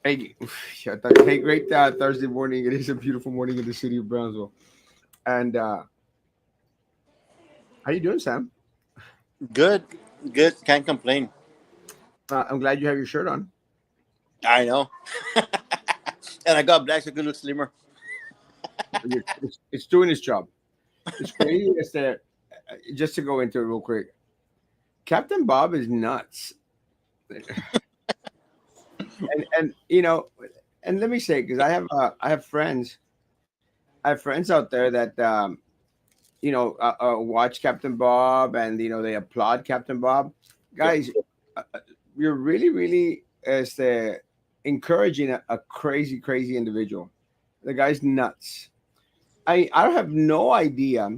Hey, hey, great Thursday morning. It is a beautiful morning in the city of Brownsville. And how you doing, Sam? Good, good. Can't complain. I'm glad you have your shirt on. I know. And I got black so I could look slimmer. It's doing its job. It's crazy. It's that just to go into it real quick. Captain Bob is nuts, and and let me say because I have friends. I have friends out there that watch Captain Bob and they applaud Captain Bob. Yeah. Guys, you're really encouraging a crazy individual. The guy's nuts. I have no idea,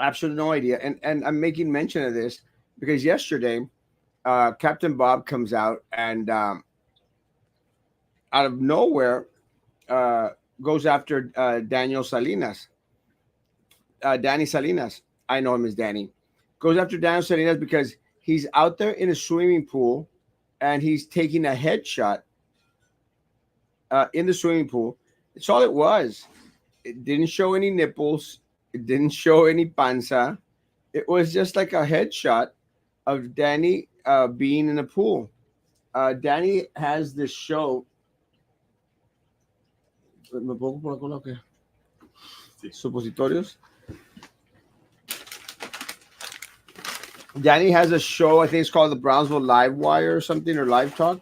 absolutely no idea, and I'm making mention of this because yesterday, Captain Bob comes out and out of nowhere uh, goes after Danny Salinas. I know him as Danny. Goes after Daniel Salinas because he's out there in a swimming pool and he's taking a headshot in the swimming pool. That's all it was. It didn't show any nipples. It didn't show any panza. It was just like a headshot of Danny being in the pool. Danny has this show. ¿Me pongo por acá lo que? Supositorios. Danny has a show. I think it's called the Brownsville Live Wire or something, or Live Talk,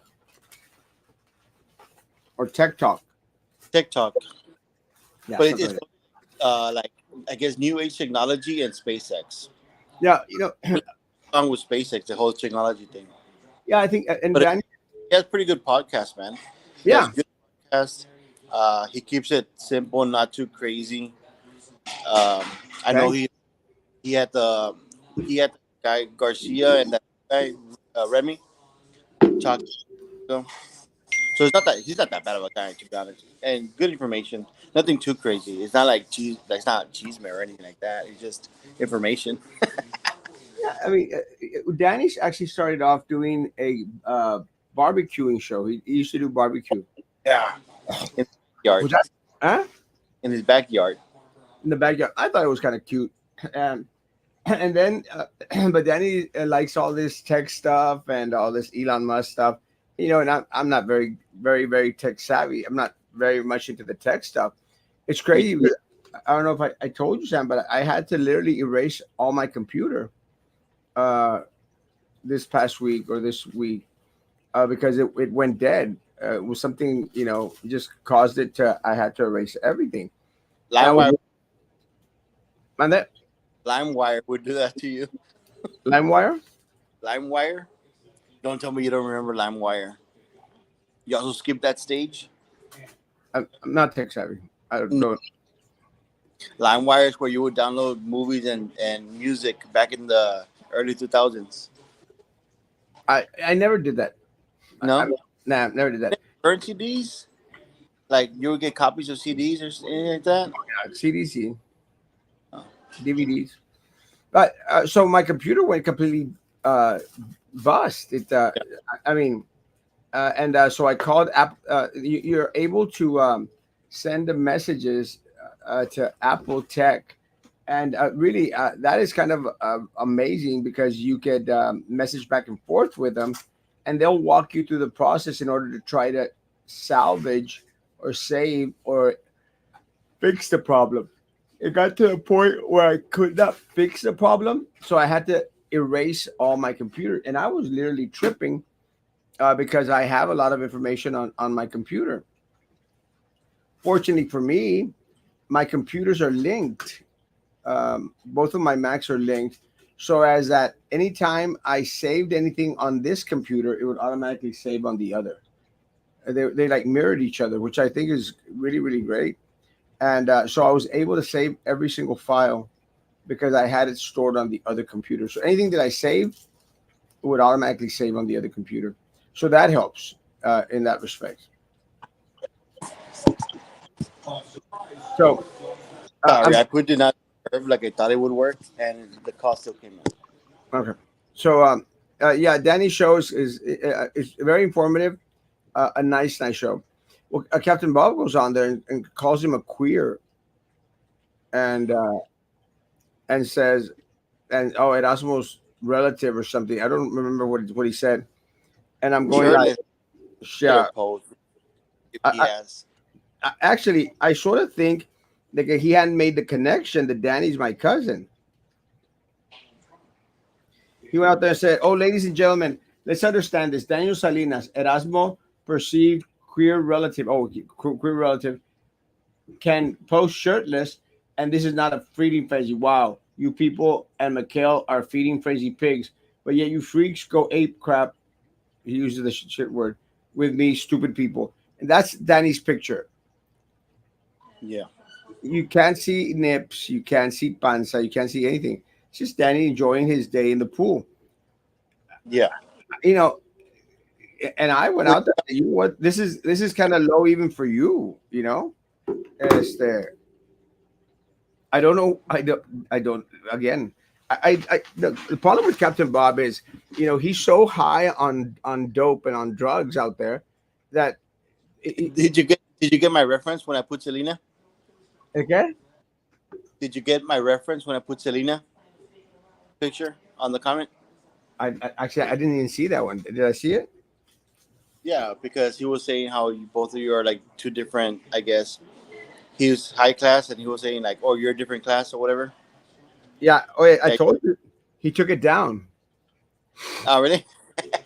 or Tech Talk. TikTok, Yeah, but something it's like that. like I guess new age technology and SpaceX. Yeah, Along with SpaceX, the whole technology thing. yeah. I think, and But Danny. he has pretty good podcast, man. He has Yeah, good podcast. He keeps it simple, not too crazy. Um, I know okay. he had the he had the guy Garcia and that guy Remy talk. So it's not that he's not that bad of a guy to be honest, and good information. Nothing too crazy. It's not like cheese. That's not cheese or anything like that. It's just information. Yeah, I mean, Danny's actually started off doing a barbecuing show. He used to do barbecue. Yeah, in his yard, Was that? Huh? in his backyard. In the backyard. I thought it was kind of cute. Um, and then, but Danny likes all this tech stuff and all this Elon Musk stuff. And I'm not very tech savvy. I'm not very much into the tech stuff. It's crazy because I don't know if I told you, Sam, but I had to literally erase all my computer uh, this past week or this week because it went dead. It was something, just caused it to, I had to erase everything. And I was, LimeWire, and that LimeWire would do that to you. LimeWire. LimeWire. Don't tell me you don't remember LimeWire. You also skipped that stage. I'm not tech savvy. I don't. LimeWire is where you would download movies and music back in the early 2000s. I never did that. I No? nah, never did that. Current CDs? Like you would get copies of CDs or anything like that? CDC, Oh. DVDs. But so my computer went completely uh, bust. Yeah. I mean, and so I called App. You're able to send the messages to Apple Tech, and really that is kind of amazing because you could message back and forth with them, and they'll walk you through the process in order to try to salvage or save or fix the problem. It got to a point where I could not fix the problem, so I had to erase all my computer, and I was literally tripping because I have a lot of information on my computer. Fortunately for me, my computers are linked. Both of my Macs are linked, so as that anytime I saved anything on this computer, it would automatically save on the other. They like mirrored each other, which I think is really great. And so I was able to save every single file because I had it stored on the other computer. So anything that I saved it would automatically save on the other computer. So that helps in that respect. So Sorry, I'm I put did not serve like I thought it would work, and the cost still came out. okay. So yeah, Danny's shows is very informative. a nice, nice show. Well, Captain Bob goes on there and calls him a queer, and says, and oh, Erasmo's relative or something. I don't remember what he said. And I'm going like, Shirtless Twitter yeah. post if he I, has. actually, I sort of think like he hadn't made the connection that Danny's my cousin. He went out there and said, "Oh, ladies and gentlemen, let's understand this. Daniel Salinas, Erasmo, perceived queer relative. Oh, queer relative can post shirtless, and this is not a feeding frenzy. Wow, you people and Mikhail are feeding frenzy pigs, but yet you freaks go ape crap." He uses the shit word with me, stupid people, and that's Danny's picture. Yeah. You can't see nips, you can't see panza, you can't see anything. It's just Danny enjoying his day in the pool. Yeah. You know, and I went Which, out there. You know what? This is kind of low even for you. You know, este, I don't know. I don't. Again, the problem with Captain Bob is, he's so high on dope and on drugs out there that did you get my reference when I put Selena? okay. Did you get my reference when I put Selena picture on the comment? Actually I didn't even see that one. Did I see it? Yeah, because he was saying how both of you are like two different. I guess he was high class, and he was saying like, "Oh, you're a different class or whatever." Yeah. Oh, yeah, I Like, told you. He took it down. oh, really?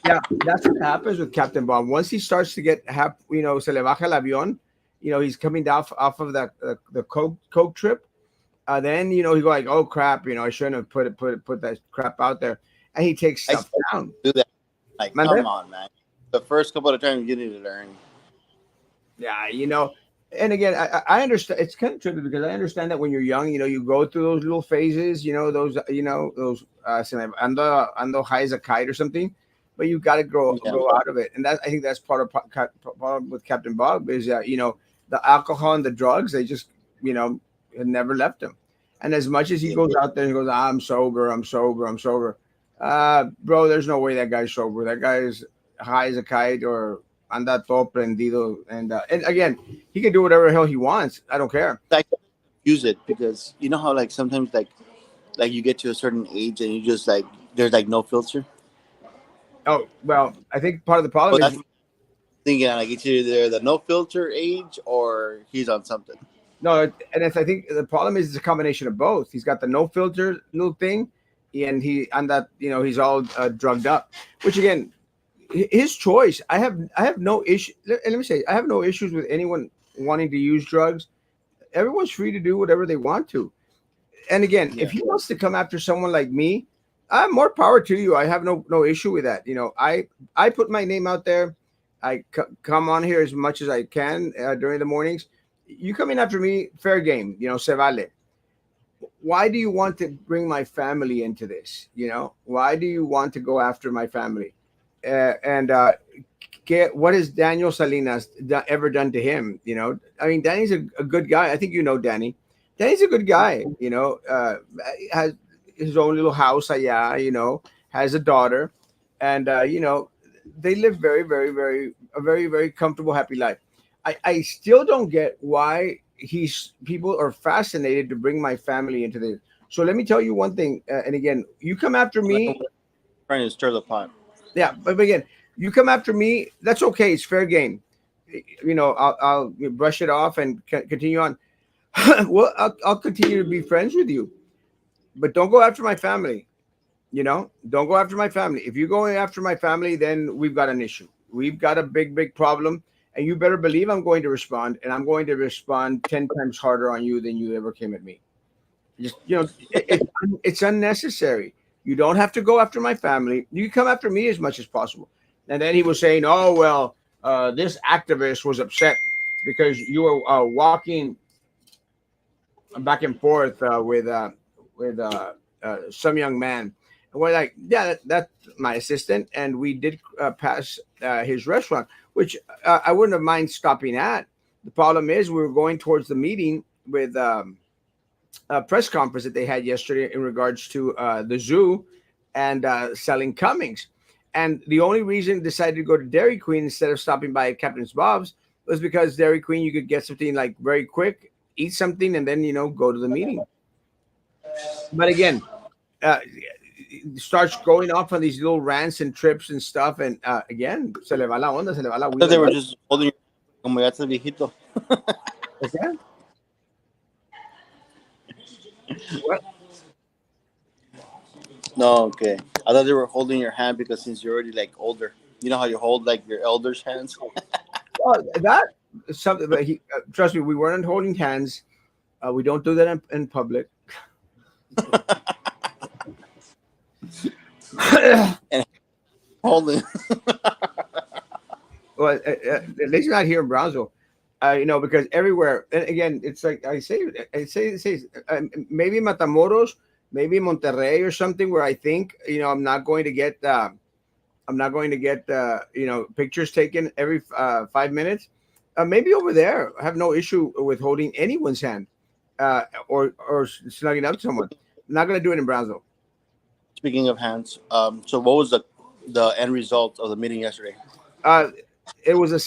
Yeah, that's what happens with Captain Bob. Once he starts to get se le baja el avión, he's coming down off of the coke trip. Then he go like, oh crap, I shouldn't have put that crap out there, and he takes I stuff still down. do that. Like, Mande? come on, man. The first couple of times you need to learn. Yeah, and again, I understand. It's kind of tricky because I understand that when you're young, you go through those little phases, those ando high as a kite or something, but you got to grow Yeah, grow out of it, and I think that's part with Captain Bob is that the alcohol and the drugs they just it never left him, and as much as he yeah, goes out there and goes, I'm sober, I'm sober, I'm sober, bro, there's no way that guy's sober. That guy is high as a kite or anda todo prendido. And again, he can do whatever the hell he wants. I don't care. I use it because you know how like sometimes like you get to a certain age and you just like there's like no filter. Oh well, I think part of the problem Well, is that's what I'm thinking. Like it's either the no filter age or he's on something. no, and I think the problem is it's a combination of both. He's got the no filter little thing, and he's all drugged up. Which again, his choice. I have no issue. Let me say, I have no issues with anyone wanting to use drugs. Everyone's free to do whatever they want to. And again, if Yeah, he wants to come after someone like me, more power to you. I have no issue with that. I put my name out there. Come on here as much as I can during the mornings. You come in after me, fair game. Se vale. Why do you want to bring my family into this? Why do you want to go after my family? And what has Daniel Salinas ever done to him? I mean, Danny's a good guy. I think Danny. Danny's a good guy. Has his own little house allá. Has a daughter, and they live very, very, very a very, very comfortable, happy life. I still don't get why people are fascinated to bring my family into this. So let me tell you one thing, and again, you come after like me, trying to stir the pot. yeah, but again, you come after me, that's okay. It's fair game. I'll brush it off and continue on. Well, I'll continue to be friends with you, but don't go after my family. Don't go after my family. If you're going after my family, then we've got an issue. We've got a big, big problem. And you better believe I'm going to respond, and I'm going to respond 10 times harder on you than you ever came at me. Just, it's unnecessary. You don't have to go after my family. You can come after me as much as possible. And then he was saying, oh, well, this activist was upset because you were walking back and forth with some young man. And we're like, yeah, that's my assistant. And we did pass his restaurant, which I wouldn't have mind stopping at. The problem is we were going towards the meeting with a press conference that they had yesterday in regards to the zoo and selling Cummings. And the only reason I decided to go to Dairy Queen instead of stopping by at Captain's Bob's was because Dairy Queen you could get something like very quick, eat something, and then go to the meeting. But again, starts going off on these little rants and trips and stuff, and again, se le va la onda, se le va la I thought huila they were luego. just holding your como ya estás viejito. Okay? What? No, okay. I thought they were holding your hand because since you're already like older, you know how you hold like your elders' hands. Well, that is something. But trust me, we weren't holding hands. We don't do that in public. And holding. Well, at least not here in Brownsville. Because everywhere, and again, it's like I say, maybe Matamoros, maybe Monterrey or something where I think I'm not going to get pictures taken every 5 minutes. Maybe over there, I have no issue with holding anyone's hand, or snugging up to someone. I'm not going to do it in Brownsville. Speaking of hands, so what was the end result of the meeting yesterday? Uh, it was a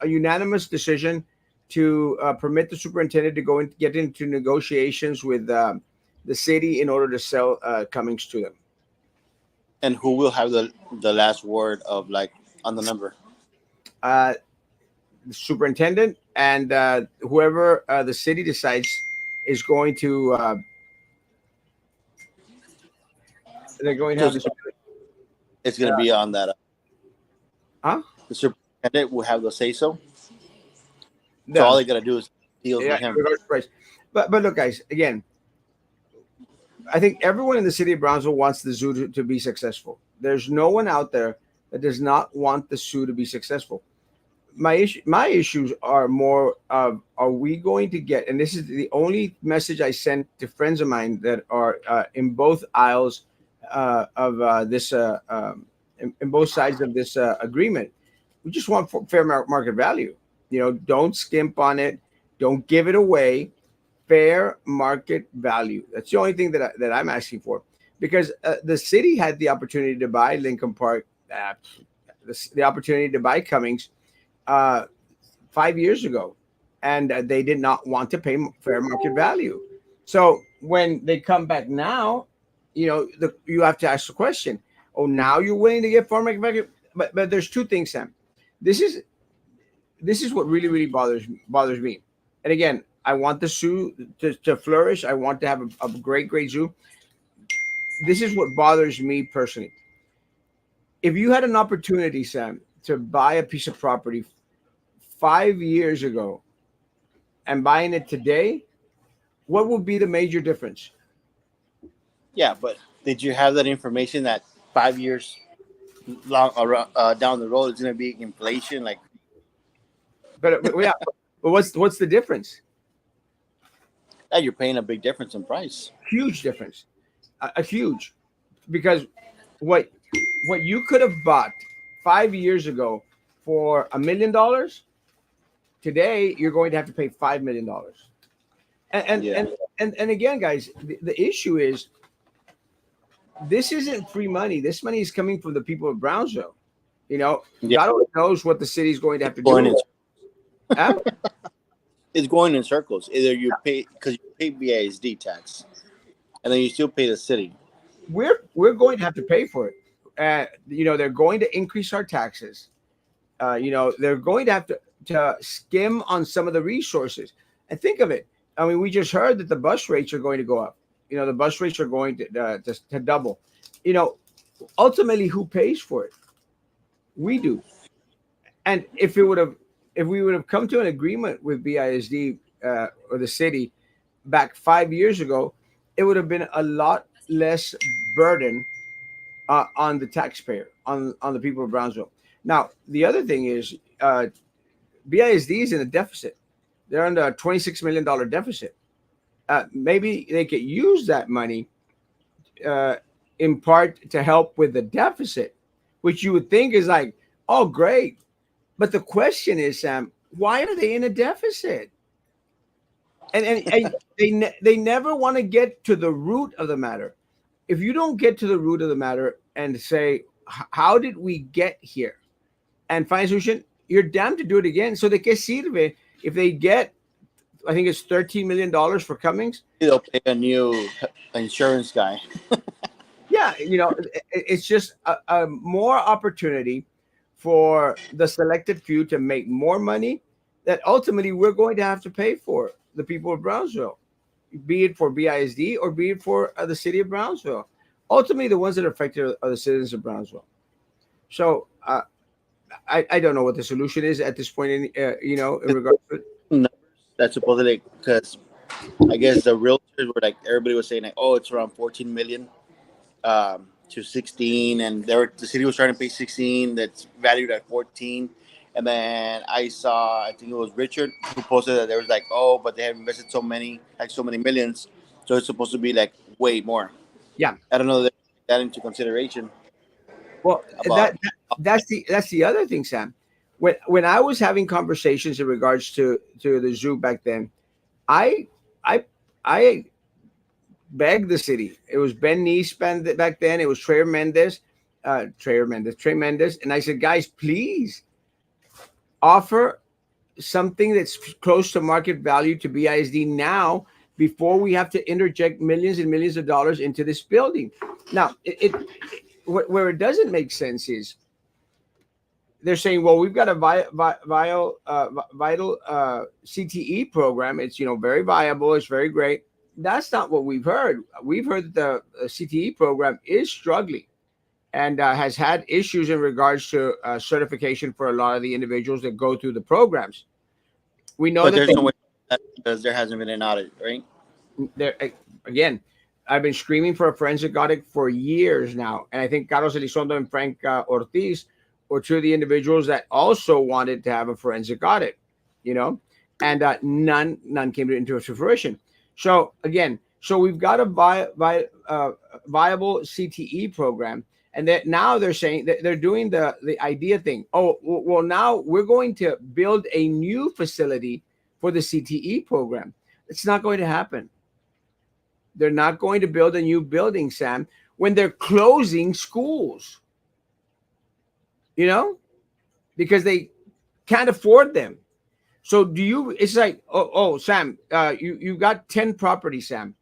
unanimous decision to permit the superintendent to get into negotiations with the city in order to sell Cummings to them. And who will have the last word of like on the number? Uh, the superintendent and whoever the city decides is going to they're going to So have this. it's going to be on that. Huh? The superintendent will have the say so. So No, all they got to do is deals yeah, with in him. regards to price. But look, guys, again, I think everyone in the city of Brownsville wants the zoo to be successful. There's no one out there that does not want the zoo to be successful. My issues are more of, are we going to get, and this is the only message I sent to friends of mine that are in both aisles of this in both sides of this agreement. We just want fair market value. Don't skimp on it, don't give it away. Fair market value, that's the only thing that I'm asking for, because the city had the opportunity to buy Lincoln Park, the opportunity to buy Cummings uh, 5 years ago, and they did not want to pay fair market value. So when they come back now, you have to ask the question: oh, now you're willing to get fair market value? But there's two things, Sam. This is this is what really bothers me. And again, I want the zoo to flourish. I want to have a great zoo. This is what bothers me personally. If you had an opportunity, Sam, to buy a piece of property 5 years ago and buying it today, what would be the major difference? Yeah, but did you have that information that 5 years long down the road it's going to be inflation? Like But yeah, but what's the difference? that, you're paying a big difference in price. Huge difference, a huge, because what what you could have bought 5 years ago for $1 million, today you're going to have to pay $5 million. And and Yeah, and and again, guys, the issue is this isn't free money. This money is coming from the people of Brownsville. yeah, God only knows what the city's going to have to going do. in, Huh? it's going in circles. Either you pay because you pay BISD tax, and then you still pay the city. We're going to have to pay for it. They're going to increase our taxes. They're going to have to skim on some of the resources. And think of it. I mean, we just heard that the bus rates are going to go up. The bus rates are going to double. You know, Ultimately, who pays for it? We do. And if we would have come to an agreement with BISD or the city back 5 years ago, it would have been a lot less burden on the taxpayer, on the people of Brownsville. Now, the other thing is BISD is in a deficit. They're under a $26 million deficit. Maybe they could use that money uh, in part to help with the deficit, which you would think is like, oh, great. But the question is, Sam, why are they in a deficit? And they never want to get to the root of the matter. If you don't get to the root of the matter and say, how did we get here? And find a solution. You're damned to do it again. So de qué sirve if they get, I think it's $13 million for Cummings. They'll pay a new insurance guy. Yeah, it's just a more opportunity for the selected few to make more money that ultimately we're going to have to pay for, the people of Brownsville, be it for BISD or be it for the city of Brownsville. Ultimately, the ones that are affected are the citizens of Brownsville. So I don't know what the solution is at this point in regards to it. Numbers that supposedly, because I guess the realtors were like, everybody was saying like, oh, it's around 14 million to 16, and the city was trying to pay 16. That's valued at 14. And then I saw, I think it was Richard who posted that there was like, oh, but they have invested so many, like so many millions, so it's supposed to be like way more. Yeah. I don't know that that into consideration Well, about. that's the other thing, Sam. When I was having conversations in regards to the zoo back then, I I I begged the city. It was Ben Neese back then. It was Trey Mendez, and I said, guys, please offer something that's close to market value to BISD now before we have to interject millions and millions of dollars into this building. Now, where it doesn't make sense is they're saying, well, we've got a vital CTE program. It's very viable. It's very great. That's not what we've heard. We've heard that the CTE program is struggling and has had issues in regards to certification for a lot of the individuals that go through the programs. We know But that there's no way because there hasn't been an audit, right? there again. I've been screaming for a forensic audit for years now, and I think Carlos Elizondo and Frank Ortiz were two of the individuals that also wanted to have a forensic audit. You know, and none came into fruition. So again, so we've got a viable CTE program, and that now they're saying that they're doing the idea thing. Oh, well, now we're going to build a new facility for the CTE program. It's not going to happen. They're not going to build a new building, Sam, when they're closing schools, because they can't afford them. So it's like, oh, Sam, you got 10 properties, Sam.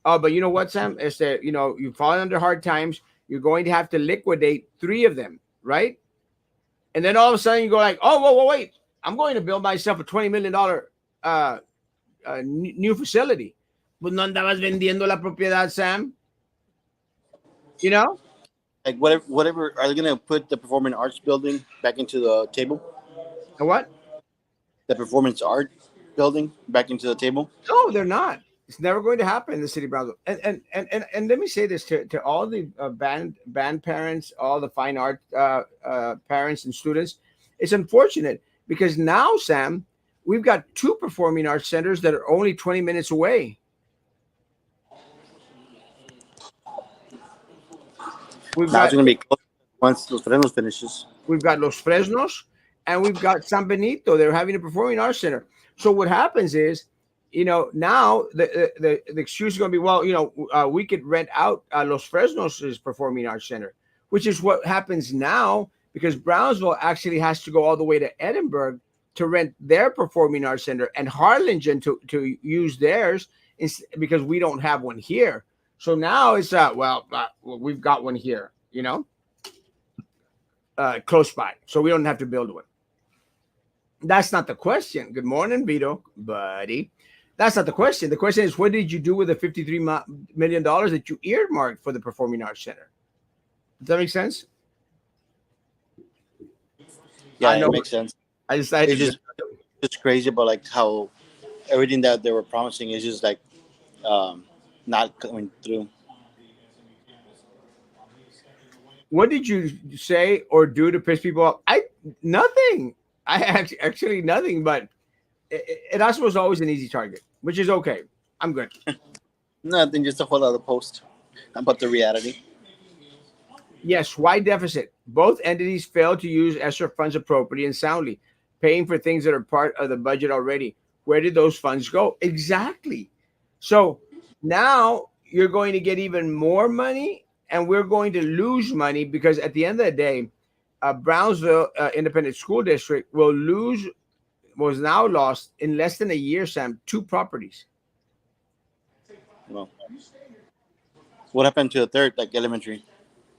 Oh, but you know what, Sam? It's that, you've fallen under hard times. You're going to have to liquidate three of them, right? And then all of a sudden you go like, oh, whoa, wait. I'm going to build myself a $20 million new facility. Pues no andabas vendiendo la propiedad, Sam. You know? Like whatever. Are they gonna put the performing arts building back into the table? And what? The performance art building back into the table? No, they're not. It's never going to happen in the city of Brownsville. And let me say this to all the band parents, all the fine art parents and students. It's unfortunate because now, Sam, we've got two performing arts centers that are only 20 minutes away. We've Now it's got gonna be closed once Los Frenos finishes. we've got Los Fresnos and we've got San Benito. They're having a performing arts center. So what happens is, now the excuse is going to be, well, we could rent out Los Fresnos' performing arts center, which is what happens now because Brownsville actually has to go all the way to Edinburgh to rent their performing arts center and Harlingen to use theirs because we don't have one here. So now it's we've got one here, close by, so we don't have to build one. That's not the question. Good morning, Vito, buddy. That's not the question. The question is, what did you do with the $53 million that you earmarked for the Performing Arts Center? Does that make sense? Yeah, I know. it makes sense. I decided It's just crazy about like how everything that they were promising is just like not coming through. What did you say or do to piss people off? Nothing. I actually nothing. But Erasmo was always an easy target, which is okay. I'm good. Nothing, just a whole other post about the reality. Yes, why deficit? Both entities failed to use ESSER funds appropriately and soundly, paying for things that are part of the budget already. Where did those funds go? Exactly. So now you're going to get even more money and we're going to lose money because at the end of the day, Brownsville Independent School District will lose, was now lost in less than a year, Sam, two properties. Well, what happened to the third, like elementary?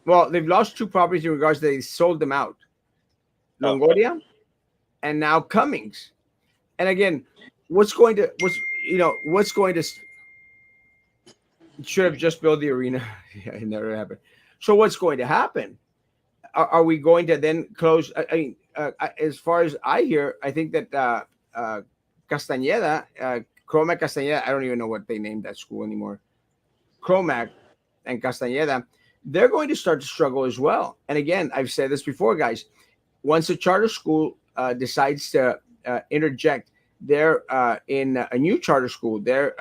Well, they've lost two properties in regards to they sold them out, Oh, Longoria and now Cummings. And again, what's going to should have just built the arena. Yeah, it never happened. So what's going to happen? Are we going to then close? I mean, as far as I hear, I think that Castañeda, Cromac Castañeda, I don't even know what they named that school anymore. Cromac and Castañeda, they're going to start to struggle as well. And again, I've said this before, guys. Once a charter school decides to interject, they're in a new charter school. They're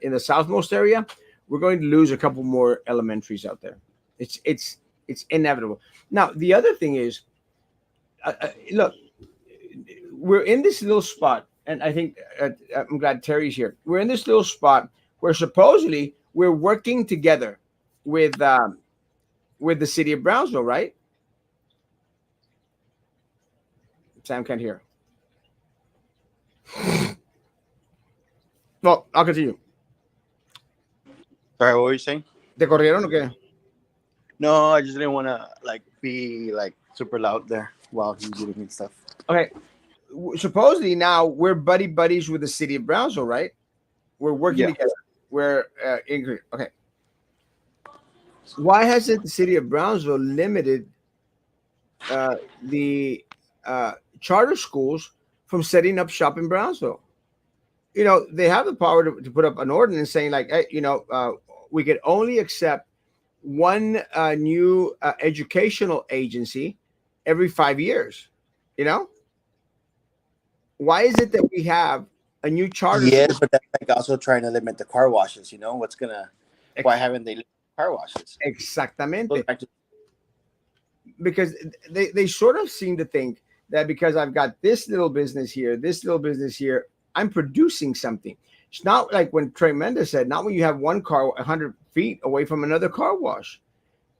in the southmost area. We're going to lose a couple more elementaries out there. It's inevitable. Now the other thing is, look, we're in this little spot, and I think I'm glad Terry's here. We're in this little spot where supposedly we're working together with the city of Brownsville, right? Sam can't hear. Well, I'll continue. sorry, what were you saying? ¿Te corrieron o qué? No, I just didn't want to like be like super loud there while he's eating and stuff. Okay. Supposedly now we're buddies with the city of Brownsville, right? We're working Yeah. together. We're okay. Why hasn't the city of Brownsville limited the charter schools from setting up shop in Brownsville? You know, they have the power to put up an ordinance saying like, hey, we could only accept one new educational agency every 5 years. You know, why is it that we have a new charter Yes, school? but that's like also trying to limit the car washes. You know why haven't they limited car washes? Goes Exactamente. back to Because they sort of seem to think that because I've got this little business here, this little business here, I'm producing something. It's not like when Trey Mendez said, not when you have one car 100 feet away from another car wash,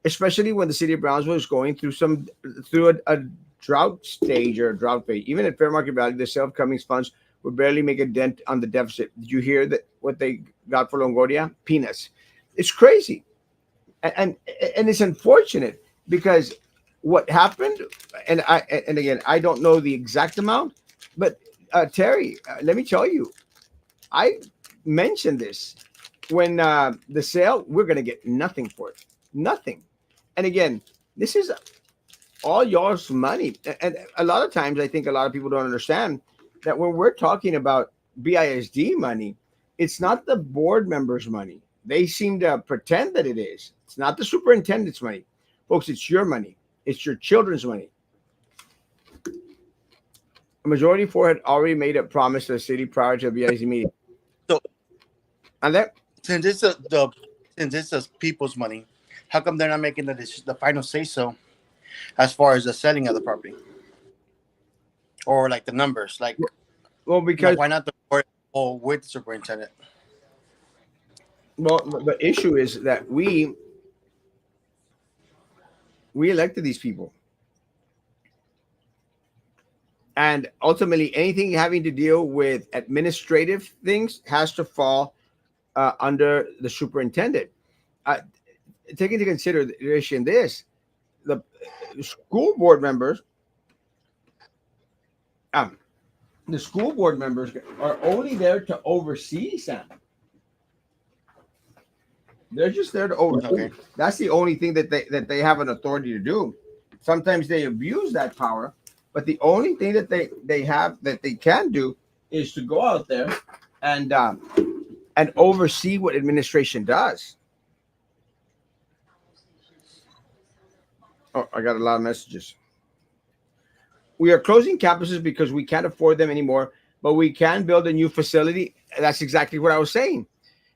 especially when the city of Brownsville is going through a drought stage or a drought phase. Even at fair market value, the sale of Cummings funds would barely make a dent on the deficit. Did you hear that what they got for Longoria? Peanuts. It's crazy. And it's unfortunate because what happened, and again, I don't know the exact amount, but Terry, let me tell you, I mentioned this when the sale, we're going to get nothing for it, nothing. And again, this is all y'all's money, and a lot of times I think a lot of people don't understand that when we're talking about BISD money, it's not the board members' money. They seem to pretend that it is. It's not the superintendent's money, folks. It's your money. It's your children's money. A majority four had already made a promise to the city prior to the BISD meeting. so And that since it's the people's money, how come they're not making the final say so as far as the selling of the property or like the numbers? well, because Why not the board or with the superintendent? well, the issue is that we elected these people, and ultimately anything having to deal with administrative things has to fall under the superintendent. Take into consideration this: the school board members, um, the school board members are only there to oversee, Sam. They're just there to oversee. Okay. That's the only thing that they have an authority to do. Sometimes they abuse that power, but the only thing that they have that they can do is to go out there and oversee what administration does. Oh, I got a lot of messages. We are closing campuses because we can't afford them anymore, but we can build a new facility. That's exactly what I was saying.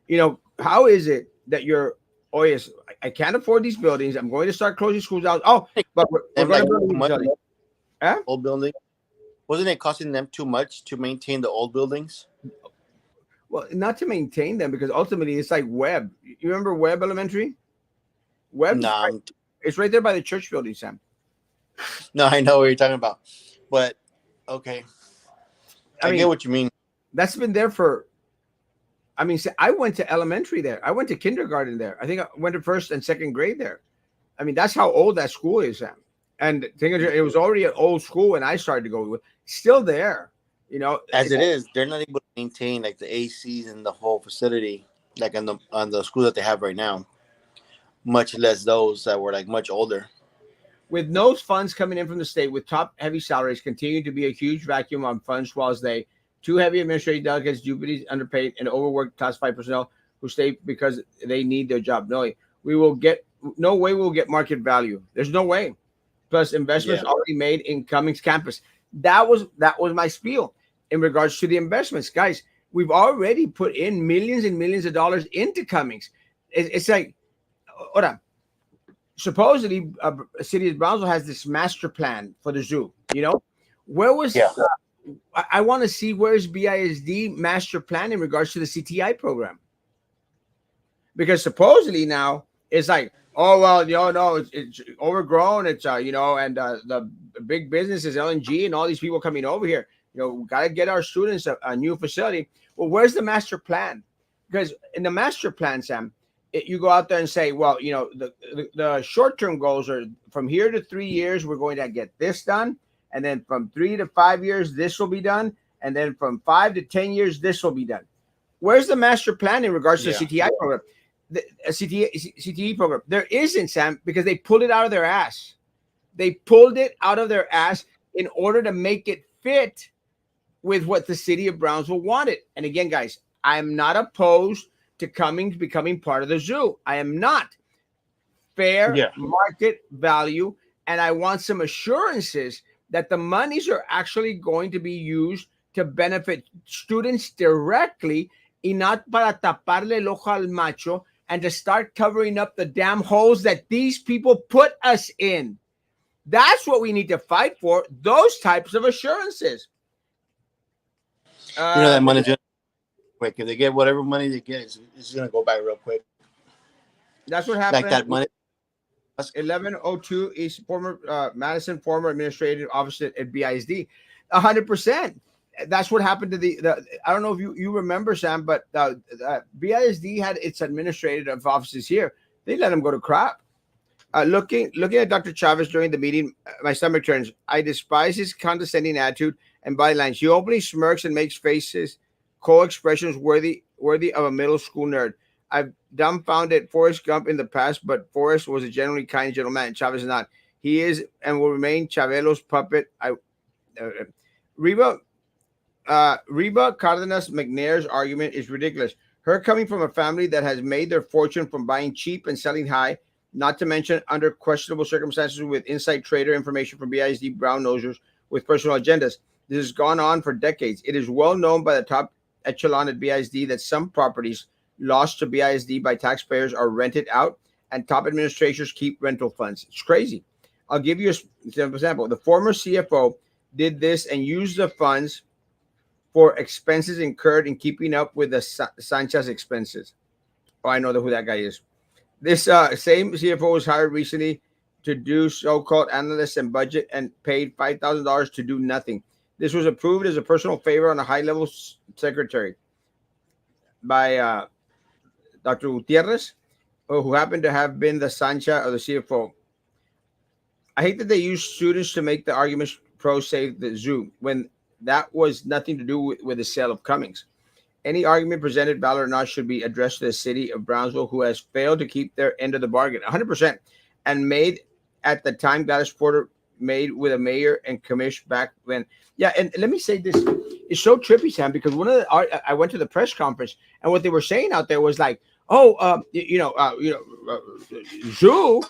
You know, how is it that you're, oh, yes, I can't afford these buildings. I'm going to start closing schools out. Oh, but we're And going like to build a too new much facility. Huh? old building. Wasn't it costing them too much to maintain the old buildings? Well, not to maintain them because ultimately it's like Webb. You remember Webb Elementary? Webb's Nah, right, it's right there by the church building, Sam. no, I know what you're talking about, but okay, I I get mean, what you mean. that's been there for. I mean, I went to elementary there. I went to kindergarten there. I think I went to first and second grade there. I mean, that's how old that school is, Sam. And thing is, it was already an old school when I started to go with. Still there, you know. As it is, they're not able to maintain like the ACs and the whole facility, like on the school that they have right now. Much less those that were like much older. With no funds coming in from the state, with top heavy salaries, continue to be a huge vacuum on funds, whilst they too heavy administrative delegates, duties, underpaid, and overworked classified personnel who stay because they need their job. No, we will get no way we'll get market value. There's no way. Plus investments Yeah, already made in Cummings campus. That was my spiel in regards to the investments, guys. We've already put in millions and millions of dollars into Cummings. It's like, hold on, supposedly city of Brownsville has this master plan for the zoo. Where was yeah, I want to see where's BISD master plan in regards to the CTI program, because supposedly now it's like, oh well, no, it's overgrown. It's and the big business is LNG and all these people coming over here. We got to get our students a new facility. Well, where's the master plan? Because in the master plan, Sam, you go out there and say, well, the short term goals are from here to 3 years, we're going to get this done, and then from 3 to 5 years, this will be done, and then from 5 to 10 years, this will be done. Where's the master plan in regards to the yeah. CTI program? The CTE program. There isn't, Sam, because they pulled it out of their ass. They pulled it out of their ass in order to make it fit with what the city of Brownsville wanted. And again, guys, I'm not opposed to Cummings becoming part of the zoo. I am not. Fair Yeah. market value, and I want some assurances that the monies are actually going to be used to benefit students directly y not para taparle el ojo al macho and to start covering up the damn holes that these people put us in. That's what we need to fight for, those types of assurances. You know Uh, that money's gonna quick. If they get whatever money they get, it's gonna go back real quick. that's what Like happened that with money. 1102 East former Madison, former administrative officer at BISD. 100%. That's what happened to the I don't know if you remember, Sam, but BISD had its administrative offices here. They let them go to crap. Looking at Dr. Chavez during the meeting, my stomach turns. I despise his condescending attitude and body language. He openly smirks and makes faces, co-expressions worthy of a middle school nerd. I've dumbfounded Forrest Gump in the past, but Forrest was a generally kind gentleman, and Chavez is not. He is and will remain Chavelo's puppet. Reba Reba Cardenas McNair's argument is ridiculous. Her coming from a family that has made their fortune from buying cheap and selling high, not to mention under questionable circumstances with inside trader information from BISD brown nosers with personal agendas. This has gone on for decades. It is well known by the top echelon at BISD that some properties lost to BISD by taxpayers are rented out, and top administrators keep rental funds. It's crazy. I'll give you an example. The former CFO did this and used the funds for expenses incurred in keeping up with the Sanchez expenses. Oh, I know who that guy is. This same CFO was hired recently to do so-called analysts and budget and paid $5,000 to do nothing. This was approved as a personal favor on a high-level secretary by Dr. Gutierrez, who happened to have been the Sancha of the CFO. I hate that they use students to make the arguments pro save the zoo when that was nothing to do with the sale of Cummings. Any argument presented, valid or not, should be addressed to the city of Brownsville, who has failed to keep their end of the bargain 100% and made at the time Gladys Porter made with a mayor and commish back when. Yeah, and let me say this. It's so trippy, Sam, because I went to the press conference and what they were saying out there was like, oh, zoo,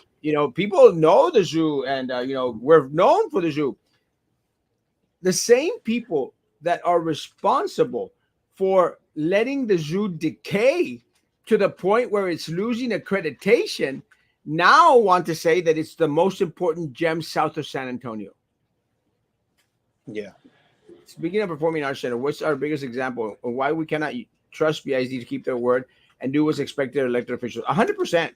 people know the zoo and, we're known for the zoo. The same people that are responsible for letting the zoo decay to the point where it's losing accreditation now want to say that it's the most important gem south of San Antonio. Yeah. Speaking of performing arts center, what's our biggest example of why we cannot trust BISD to keep their word and do what's expected of elected officials? 100%.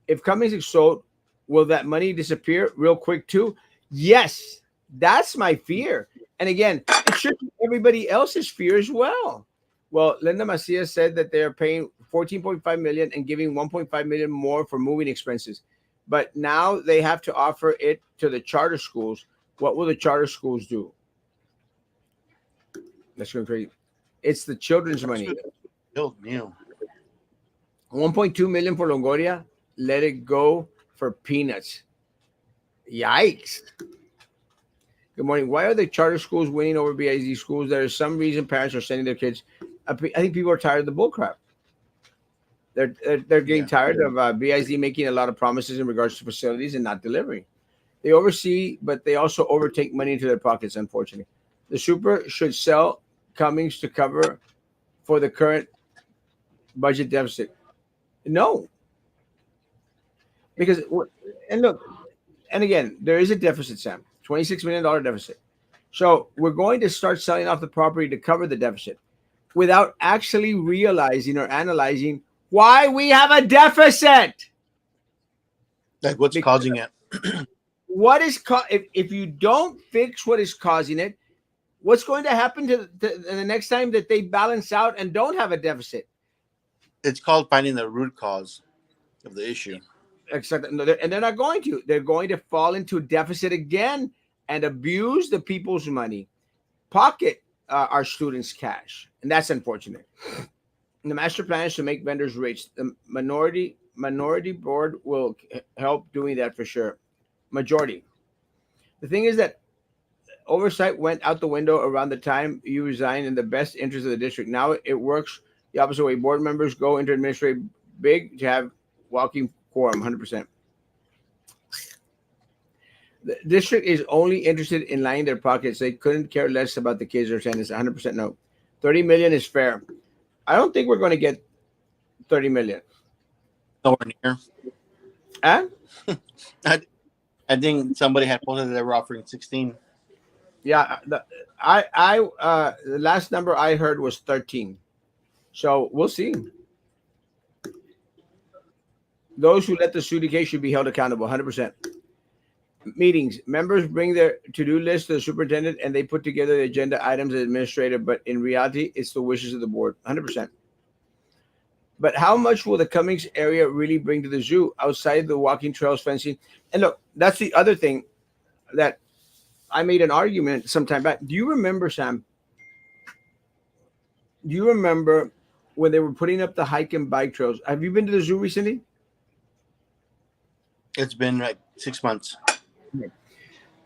if Cummings is sold, will that money disappear real quick too? Yes, that's my fear. And again, it should be everybody else's fear as well. Well, Linda Macias said that they're paying 14.5 million and giving 1.5 million more for moving expenses. But now they have to offer it to the charter schools. What will the charter schools do? That's going crazy. It's the children's money. Killed me. 1.2 million for Longoria. Let it go for peanuts. Yikes. Good morning. Why are the charter schools winning over BIZ schools? There is some reason parents are sending their kids. I think people are tired of the bullcrap. They're getting Yeah. tired of BIZ making a lot of promises in regards to facilities and not delivering. They oversee, but they also overtake money into their pockets, unfortunately. The super should sell Cummings to cover for the current budget deficit. No, because, and look, and again, there is a deficit, Sam, $26 million deficit. So we're going to start selling off the property to cover the deficit without actually realizing or analyzing why we have a deficit. Like what's Because causing it? what is if you don't fix what is causing it, what's going to happen to the next time that they balance out and don't have a deficit? It's called finding the root cause of the issue. Except, no, and they're not going to. They're going to fall into deficit again and abuse the people's money, pocket our students' cash, and that's unfortunate. And the master plan is to make vendors rich. The minority board will help doing that for sure. Majority. The thing is that oversight went out the window around the time you resigned in the best interest of the district. Now it works the opposite way. Board members go into administrative big to have walking quorum, 100%. The district is only interested in lining their pockets. They couldn't care less about the kids or attendance. 100% no. 30 million is fair. I don't think we're going to get 30 million. Nowhere near. Huh? I, I think somebody had posted that they were offering 16. Yeah, the last number I heard was 13. So we'll see. Those who let the student case should be held accountable, 100%. Meetings. Members bring their to-do list to the superintendent and they put together the agenda items as administrative, but in reality, it's the wishes of the board, 100%. But how much will the Cummings area really bring to the zoo outside the walking trails, fencing? And look, that's the other thing that I made an argument some time back. Do you remember, Sam? Do you remember when they were putting up the hike and bike trails? Have you been to the zoo recently? It's been like 6 months.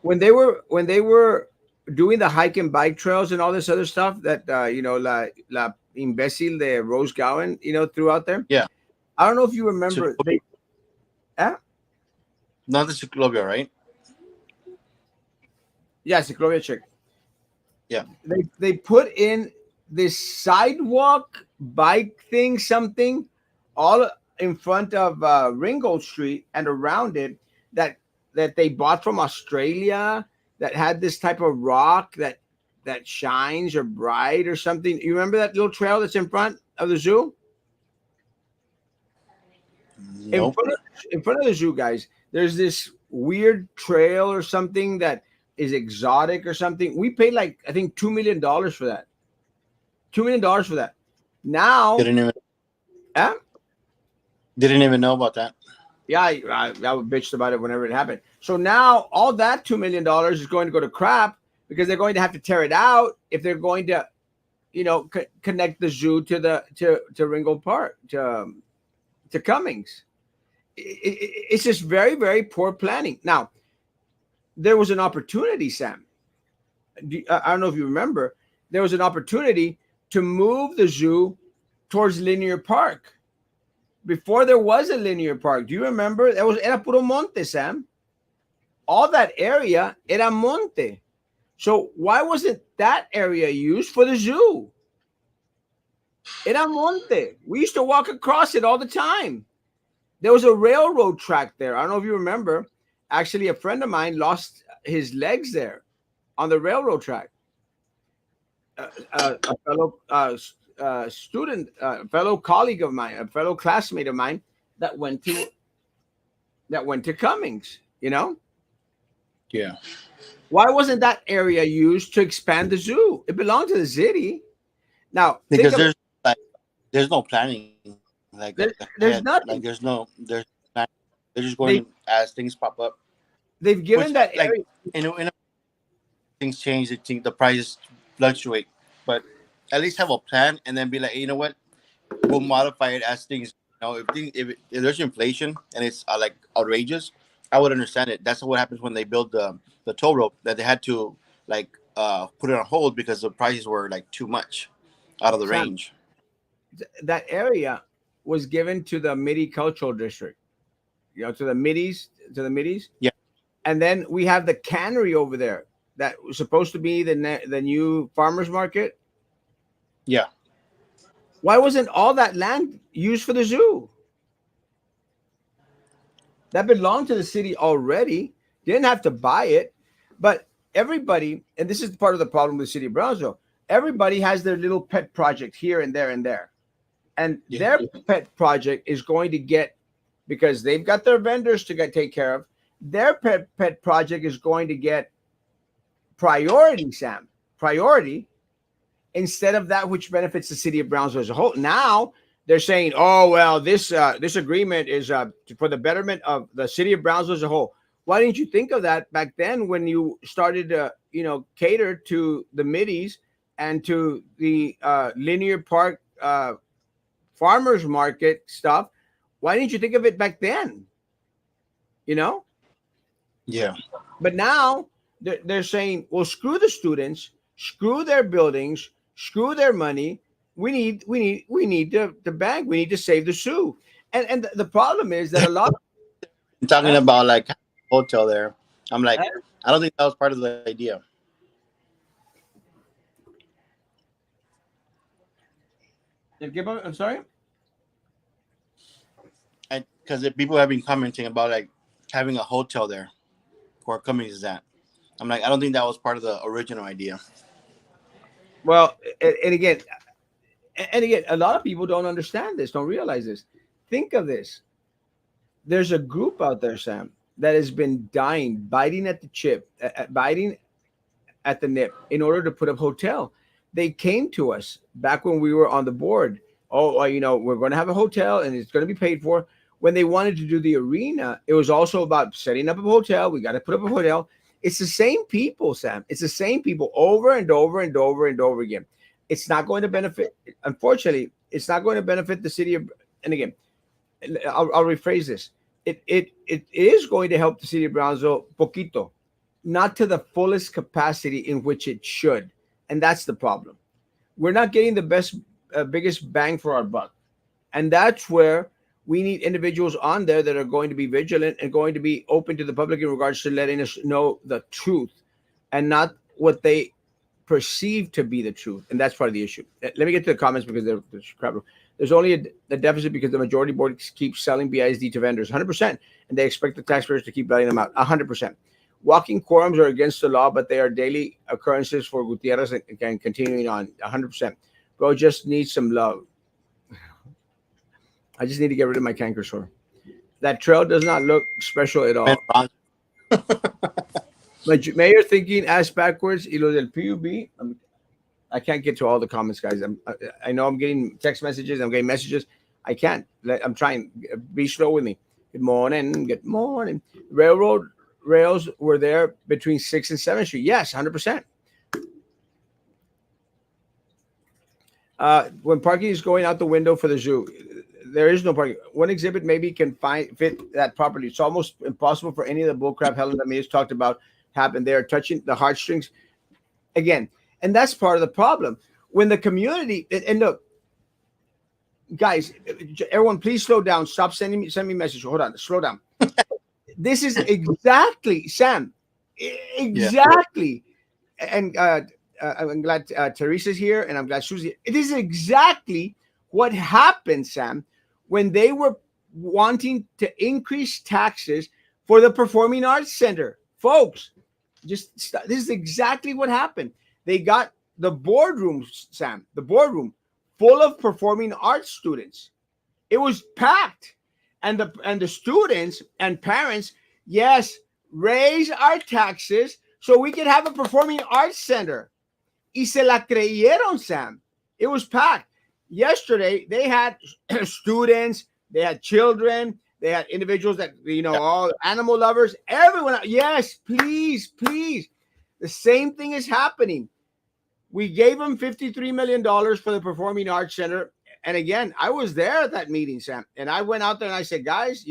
When they were doing the hike and bike trails and all this other stuff that la imbécil de Rose Gowan threw out there. Yeah. I don't know if you remember. Not the Ciclovia, right? Yeah, Ciclovia chick. Yeah. They put in this sidewalk bike thing, something, all in front of Ringgold Street and around it that they bought from Australia that had this type of rock that shines or bright or something. You remember that little trail that's in front of the zoo? Nope. In front of the zoo, guys, there's this weird trail or something that is exotic or something. We paid like I think $2 million for that. $2 million for that. Now, Didn't even know about that. Yeah, I bitched about it whenever it happened. So now all that $2 million is going to go to crap because they're going to have to tear it out if they're going to, connect the zoo to Ringgold Park to Cummings. It's just very, very poor planning. Now, there was an opportunity, Sam. I don't know if you remember. There was an opportunity to move the zoo towards Linear Park. Before there was a linear park, do you remember? Era puro monte, Sam. All that area era monte. So why wasn't that area used for the zoo? Era monte. We used to walk across it all the time. There was a railroad track there. I don't know if you remember. Actually, a friend of mine lost his legs there on the railroad track. A fellow student, a fellow colleague of mine, a fellow classmate of mine that went to that went to Cummings. You know, Yeah. why wasn't that area used to expand the zoo? It belonged to the city. Now think Because of it. like there's no planning like ahead. Like There's nothing. there's planning. They're just going They as things pop up. they've Which given that like area. in a things change, I think the prices fluctuate. But at least have a plan and then be like, you know what, we'll modify it as things. You know, if there's inflation and it's like outrageous, I would understand it. That's what happens when they build the toll road that they had to like put it on hold because the prices were like too much out of the Sam, range. that area was given to the Midi Cultural District. You know, to the Middies, Yeah, and then we have the cannery over there that was supposed to be the new farmers market. yeah, Why wasn't all that land used for the zoo? That belonged to the city already. Didn't have to buy it, but everybody, and this is part of the problem with the city of Brownsville. Everybody has their little pet project here and there and there, and yeah, their pet project is going to get, because they've got their vendors to get take care of. Their pet project is going to get priority, Sam, priority, instead of that which benefits the city of Brownsville as a whole. Now they're saying, "Oh well, this agreement is for the betterment of the city of Brownsville as a whole." Why didn't you think of that back then when you started to cater to the middies and to the linear park farmers market stuff? Why didn't you think of it back then? You know, yeah. but now they're saying, well, screw the students, screw their buildings, screw their money. We need the bank. We need to save the Sioux. And the problem is that a lot Talking of about like hotel there, I'm like, I don't think that was part of the idea. I'm sorry. Because people have been commenting about like having a hotel there where Cummings is at. I'm like, I don't think that was part of the original idea. Well, and again, a lot of people don't understand this, don't realize this. Think of this. There's a group out there, Sam, that has been dying, biting at the chip, biting at the nip in order to put up hotel. They came to us back when we were on the board. Oh, we're going to have a hotel and it's going to be paid for. When they wanted to do the arena, it was also about setting up a hotel. We got to put up a hotel. It's the same people, Sam. It's the same people over and over and over and over again. It's not going to benefit. Unfortunately, it's not going to benefit the city of. And again, I'll rephrase this. It is going to help the city of Brownsville poquito, not to the fullest capacity in which it should, and that's the problem. We're not getting the biggest bang for our buck, and that's where we need individuals on there that are going to be vigilant and going to be open to the public in regards to letting us know the truth, and not what they perceived to be the truth, and that's part of the issue. Let me get to the comments because there's crap. There's only a deficit because the majority board keeps selling BISD to vendors, 100%, and they expect the taxpayers to keep letting them out, 100%. Walking quorums are against the law, but they are daily occurrences for Gutierrez and continuing on, 100%. Bro, just needs some love. I just need to get rid of my canker sore. That trail does not look special at Ben all. Bron- My mayor thinking ass backwards. Y lo del PUB. I can't get to all the comments, guys. I know I'm getting text messages. I'm getting messages. I can't. I'm trying. Be slow with me. Good morning. Good morning. Railroad rails were there between 6th and 7th Street. Yes, 100%. When parking is going out the window for the zoo, there is no parking. One exhibit maybe can fit that properly. It's almost impossible for any of the bullcrap Helen Ramirez talked about happen. They are touching the heartstrings again, and that's part of the problem. When the community and look, guys, everyone, please slow down. Stop send me message. Hold on, slow down. This is exactly Sam, yeah, exactly, and I'm glad Teresa's here, and I'm glad Susie. It is exactly what happened, Sam, when they were wanting to increase taxes for the Performing Arts Center, folks. This is exactly what happened. They got the boardroom, Sam, the boardroom full of performing arts students. It was packed. and the students and parents, yes, raise our taxes so we can have a performing arts center. Y se la creyeron, Sam. It was packed. Yesterday, they had students, they had children, they had individuals that, Yeah. all animal lovers, everyone. Yes, please, please. The same thing is happening. We gave them $53 million for the Performing Arts Center. And again, I was there at that meeting, Sam. And I went out there and I said, guys,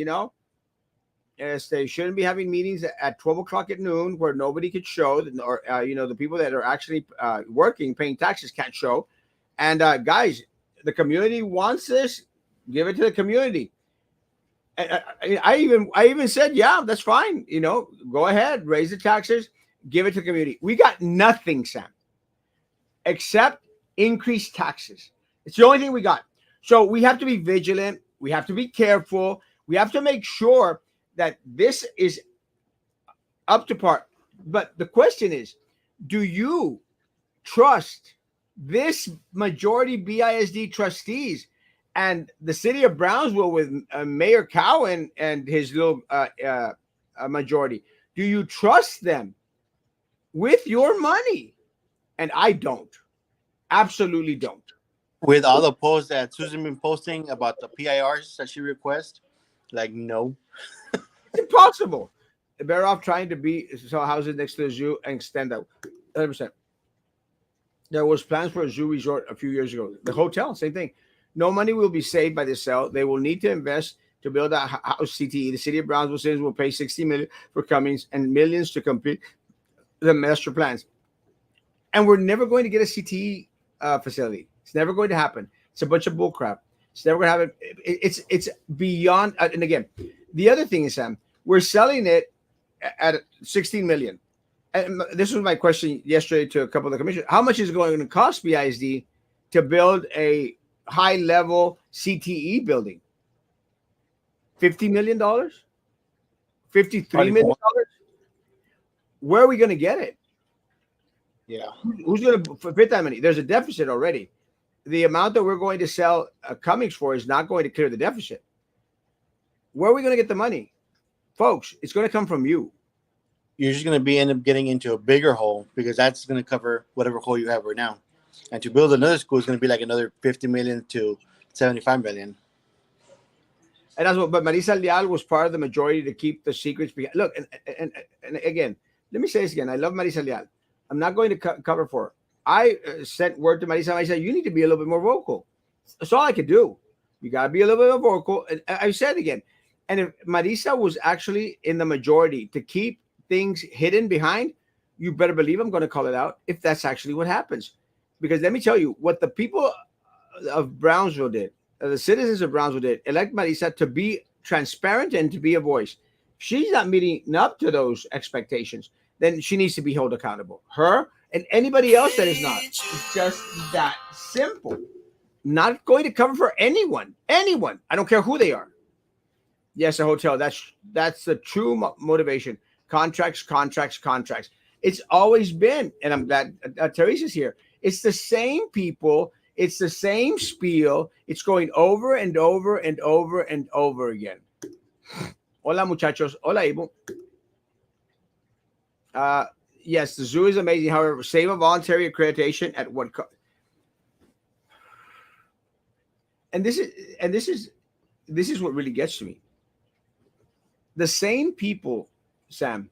they shouldn't be having meetings at 12 o'clock at noon where nobody could show, or the people that are actually working, paying taxes, can't show. And guys, the community wants this. Give it to the community. And I even said, yeah, that's fine. Go ahead, raise the taxes, give it to the community. We got nothing, Sam, except increased taxes. It's the only thing we got. So we have to be vigilant. We have to be careful. We have to make sure that this is up to par. But the question is, do you trust this majority BISD trustees and the city of Brownsville with Mayor Cowan and his little majority? Do you trust them with your money? And I don't. Absolutely don't. With all the posts that Susan been posting about the PIRs that she requests, like no. It's impossible. They're better off trying to be sell houses next to the zoo and extend that 100%. There was plans for a zoo resort a few years ago. The hotel, same thing. No money will be saved by the sale. They will need to invest to build a house CTE. The city of Brownsville citizens will pay $60 million for Cummings and millions to complete the master plans. And we're never going to get a CTE facility. It's never going to happen. It's a bunch of bullcrap. It's never going to happen. It's beyond. And again, the other thing is, Sam, we're selling it at 16 million. And this was my question yesterday to a couple of the commissioners. How much is it going to cost BISD to build a high level CTE building? $50 million? $53 million? Where are we going to get it? Yeah. Who's going to fit that money? There's a deficit already. The amount that we're going to sell Cummings for is not going to clear the deficit. Where are we going to get the money? Folks, it's going to come from you. You're just going to end up getting into a bigger hole because that's going to cover whatever hole you have right now. And to build another school is going to be like another 50 million to 75 million. And that's what, but Marisa Leal was part of the majority to keep the secrets behind. Look, and again, let me say this again. I love Marisa Leal. I'm not going to cover for her. I sent word to Marisa. I said, you need to be a little bit more vocal. That's all I could do. You got to be a little bit more vocal. And I said again, and if Marisa was actually in the majority to keep things hidden behind, you better believe I'm going to call it out if that's actually what happens. Because let me tell you, what the people of Brownsville did, the citizens of Brownsville did, elect Marisa to be transparent and to be a voice. She's not meeting up to those expectations, then she needs to be held accountable. Her and anybody else that is not. It's just that simple. Not going to cover for anyone. Anyone. I don't care who they are. Yes, a hotel. That's the true motivation. Contracts. It's always been, and I'm glad Teresa's here. It's the same people. It's the same spiel. It's going over and over and over and over again. Hola, muchachos. Hola, Ivo. Yes, the zoo is amazing. However, save a voluntary accreditation at what cost? And this is what really gets to me. The same people, Sam,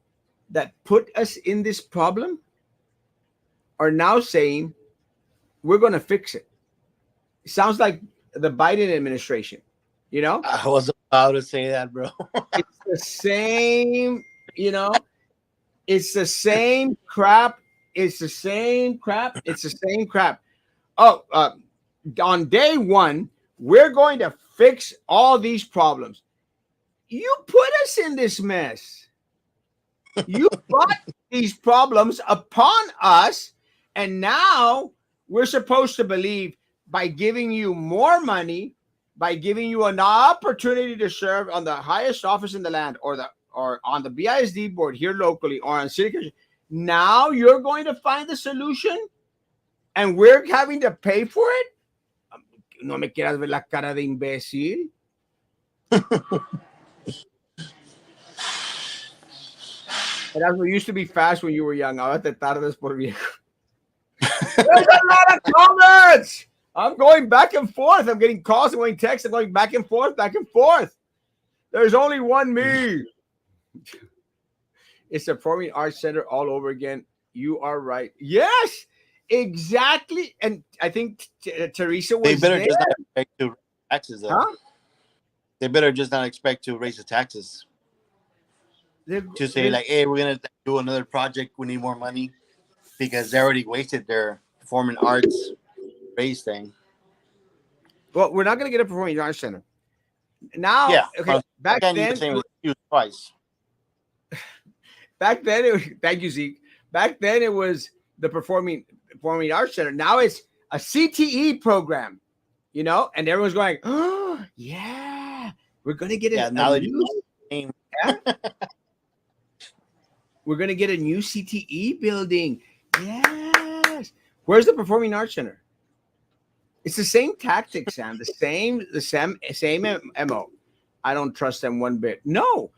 that put us in this problem are now saying we're going to fix it. It sounds like the Biden administration, I was about to say that, bro. It's the same, it's the same crap. It's the same crap. It's the same crap. Oh, on day one, we're going to fix all these problems. You put us in this mess. You brought these problems upon us, and now we're supposed to believe by giving you more money, by giving you an opportunity to serve on the highest office in the land, or on the BISD board here locally, or on city commission. Now you're going to find the solution, and we're having to pay for it. No me quieras ver la cara de imbécil. And that's what used to be fast when you were young. Ahora te tardas por viejo. There's a lot of comments. I'm going back and forth. I'm getting calls. I'm getting texts. I'm going back and forth, back and forth. There's only one me. It's the Performing Arts Center all over again. You are right. Yes, exactly. And I think Teresa They was better there. just not expect to raise taxes, though. Huh? They better just not expect to raise the taxes. They're, To say they're, like, hey, we're gonna do another project. We need more money because they already wasted their performing arts raise thing. well, we're not going to get a Performing Arts Center. Now, Yeah, okay, but back can't use the then, same excuse twice. back then, thank you, Zeke. Back then, it was the Performing Arts Center. Now it's a CTE program, and everyone's going, oh, yeah, we're going to get Yeah, a now they just new, name. yeah, we're going to get a new CTE building. Yes. Where's the Performing Arts Center? It's the same tactic, Sam. The same MO. I don't trust them one bit. No,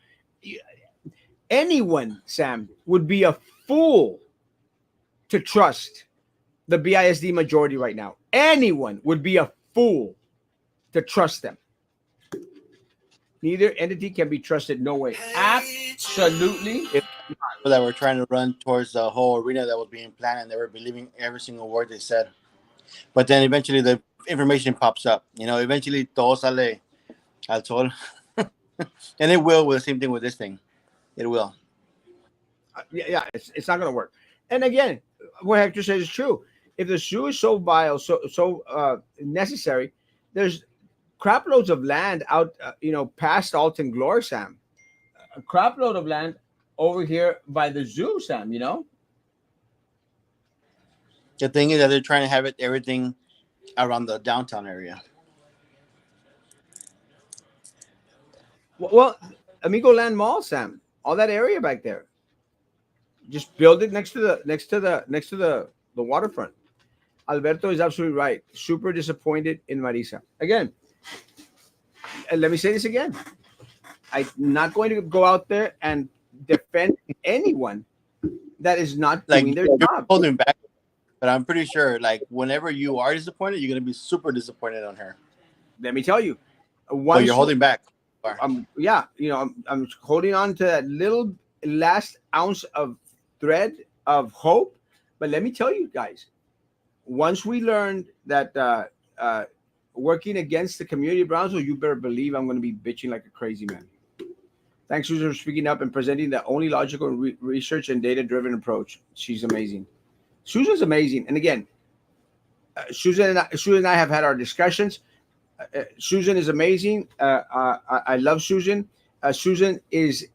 anyone, Sam, would be a fool to trust the BISD majority right now. Anyone would be a fool to trust them. Neither entity can be trusted. No way. Absolutely. It was that were trying to run towards the whole arena that was being planned, and they were believing every single word they said. But then eventually the information pops up. Eventually todo sale al sol, and it will. With the same thing with this thing, it will. Yeah, it's not going to work. And again, what Hector says is true. If the zoo is so vile, so necessary, there's crap loads of land out, past Alton Glory, Sam. A crap load of land over here by the zoo, Sam. The thing is that they're trying to have everything around the downtown area. Well, Amigo Land Mall, Sam, all that area back there, just build it next to the waterfront. Alberto is absolutely right. Super disappointed in Marisa. Again, and let me say this again. I'm not going to go out there and defend anyone that is not Like doing their you're job. holding back, but I'm pretty sure like whenever you are disappointed, you're gonna be super disappointed on her. Let me tell you, But you're once holding back. yeah, I'm holding on to that little last ounce of thread of hope. But let me tell you guys, once we learned that working against the community of Brownsville, you better believe I'm going to be bitching like a crazy man. Thanks, Susan, for speaking up and presenting the only logical research and data-driven approach. She's amazing. Susan's amazing. And again, Susan and I have had our discussions. Susan is amazing. I love Susan. Susan is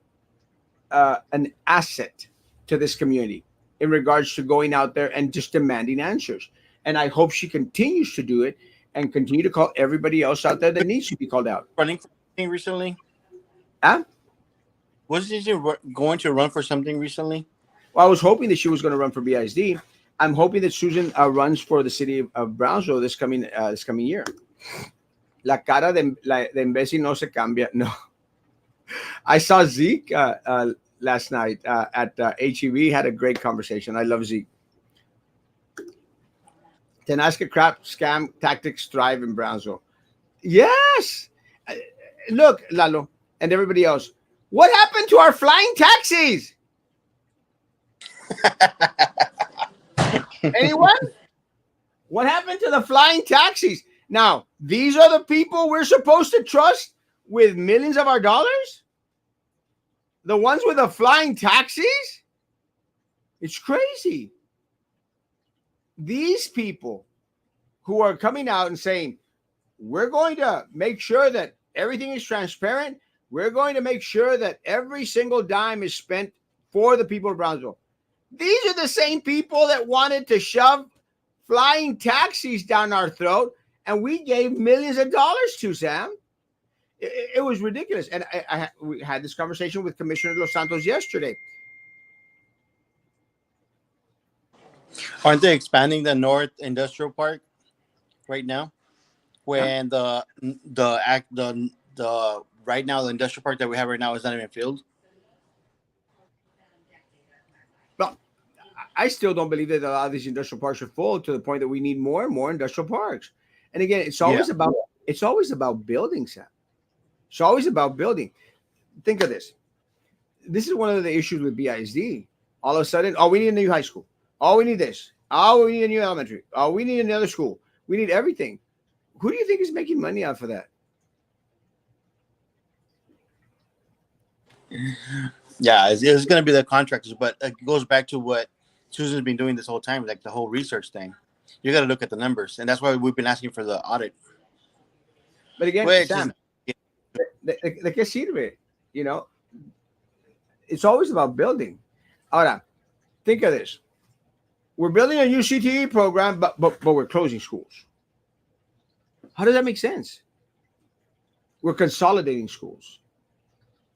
an asset to this community in regards to going out there and just demanding answers. And I hope she continues to do it and continue to call everybody else out there that needs to be called out. Running for something recently? Huh? Was she going to run for something recently? Well, I was hoping that she was going to run for BISD. I'm hoping that Susan runs for the city of Brownsville this coming year. La cara de imbécil no se cambia. No. I saw Zeke last night at HEB. Had a great conversation. I love Zeke. Tenasca crap scam tactics thrive in Brownsville. Yes. Look, Lalo, and everybody else. What happened to our flying taxis? Anyone? What happened to the flying taxis? Now, these are the people we're supposed to trust with millions of our dollars? The ones with the flying taxis? It's crazy. These people who are coming out and saying, we're going to make sure that everything is transparent. We're going to make sure that every single dime is spent for the people of Brownsville. These are the same people that wanted to shove flying taxis down our throat, and we gave millions of dollars to, Sam. It was ridiculous. And we had this conversation with Commissioner Los Santos yesterday. Aren't they expanding the North Industrial Park right now? Huh? When the right now the industrial park that we have right now is not even filled. Well, I still don't believe that a lot of these industrial parks are full to the point that we need more and more industrial parks. And again, Yeah. it's always about building, Sam. It's always about building. Think of this. This is one of the issues with BISD. All of a sudden, oh, we need a new high school. Oh, we need this. Oh, we need a new elementary. Oh, we need another school. We need everything. Who do you think is making money off of that? Yeah, it's going to be the contractors, but it goes back to what Susan's been doing this whole time, like the whole research thing. You got to look at the numbers, and that's why we've been asking for the audit, But again, which is Sam, ¿de qué sirve? You know, it's always about building. Ahora, think of this. We're building a new CTE program, but we're closing schools. How does that make sense? We're consolidating schools.